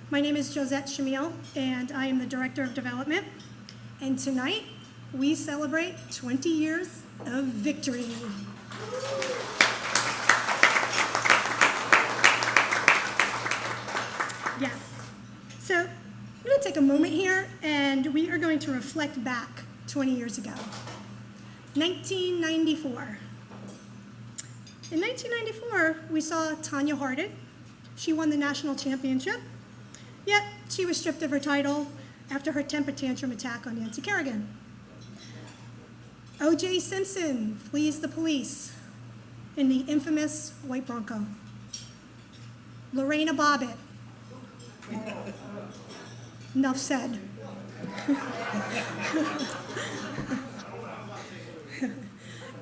My name is Josette Chmiel, and I am the Director of Development. And tonight, we celebrate 20 years of victory. Yes. So I'm going to take a moment here, and we are going to reflect back 20 years ago. 1994. In 1994, we saw Tanya Harding. She won the national championship, yet she was stripped of her title after her temper tantrum attack on Nancy Kerrigan. O.J. Simpson flees the police in the infamous white Bronco. Lorena Bobbitt. Enough said.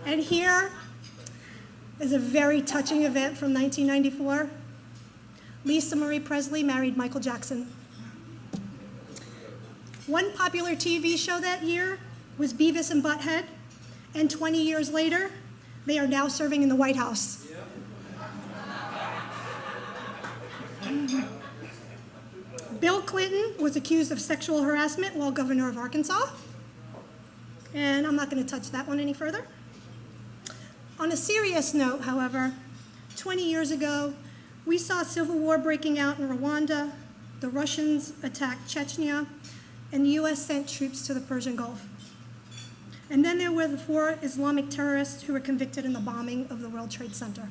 And here is a very touching event from 1994. Lisa Marie Presley married Michael Jackson. One popular TV show that year was Beavis and Butthead, and 20 years later, they are now serving in the White House. Bill Clinton was accused of sexual harassment while governor of Arkansas, and I'm not going to touch that one any further. On a serious note, however, 20 years ago, we saw civil war breaking out in Rwanda, the Russians attacked Chechnya, and the U.S. sent troops to the Persian Gulf. And then there were the 4 Islamic terrorists who were convicted in the bombing of the World Trade Center.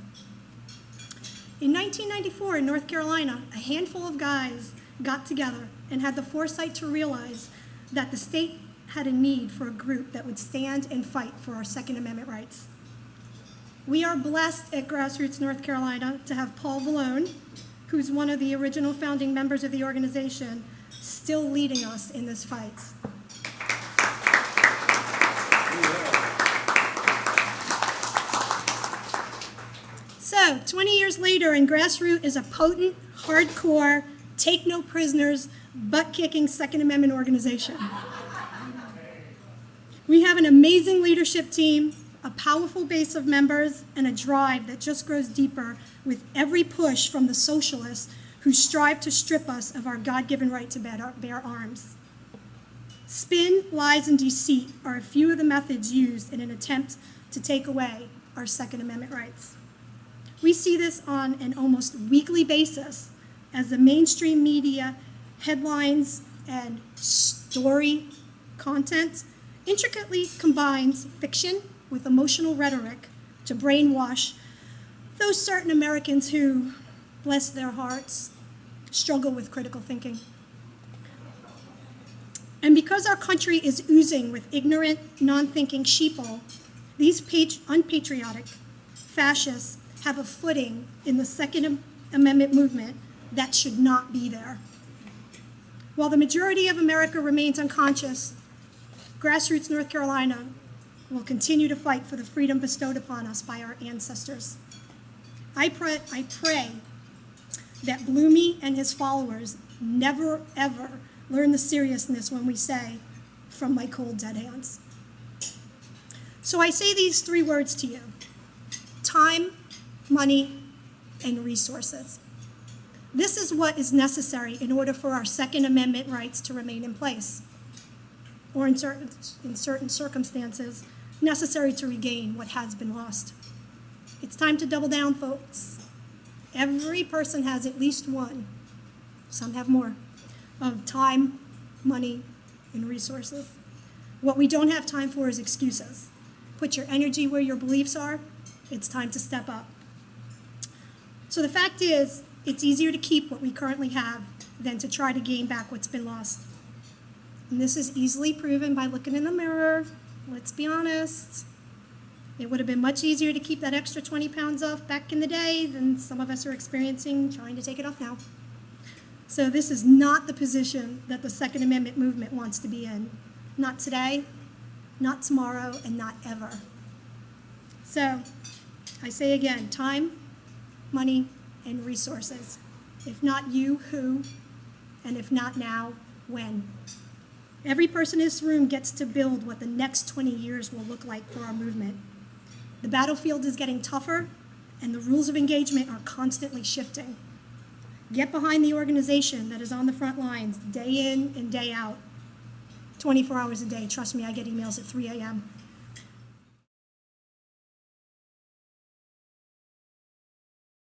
In 1994, in North Carolina, a handful of guys got together and had the foresight to realize that the state had a need for a group that would stand and fight for our Second Amendment rights. We are blessed at Grassroots North Carolina to have Paul Vallone, who's one of the original founding members of the organization, still leading us in this fight. So, 20 years later, and Grassroots is a potent, hardcore, take no prisoners, butt-kicking Second Amendment organization. We have an amazing leadership team, a powerful base of members, and a drive that just grows deeper with every push from the socialists who strive to strip us of our God-given right to bear arms. Spin, lies, and deceit are a few of the methods used in an attempt to take away our Second Amendment rights. We see this on an almost weekly basis as the mainstream media, headlines, and story content intricately combines fiction with emotional rhetoric to brainwash those certain Americans who, bless their hearts, struggle with critical thinking. And because our country is oozing with ignorant, non-thinking sheeple, these unpatriotic fascists have a footing in the Second Amendment movement that should not be there. While the majority of America remains unconscious, Grassroots North Carolina will continue to fight for the freedom bestowed upon us by our ancestors. I pray that Bloomy and his followers never, ever learn the seriousness when we say, "From my cold, dead hands." So I say these 3 words to you: time, money, and resources. This is what is necessary in order for our Second Amendment rights to remain in place, or in certain circumstances, necessary to regain what has been lost. It's time to double down, folks. Every person has at least one, some have more, of time, money, and resources. What we don't have time for is excuses. Put your energy where your beliefs are. It's time to step up. So the fact is, it's easier to keep what we currently have than to try to gain back what's been lost. And this is easily proven by looking in the mirror. Let's be honest. It would have been much easier to keep that extra 20 pounds off back in the day than some of us are experiencing trying to take it off now. So this is not the position that the Second Amendment movement wants to be in. Not today, not tomorrow, and not ever. So I say again, time, money, and resources. If not you, who? And if not now, when? Every person in this room gets to build what the next 20 years will look like for our movement. The battlefield is getting tougher, and the rules of engagement are constantly shifting. Get behind the organization that is on the front lines, day in and day out, 24 hours a day. Trust me, I get emails at 3 a.m.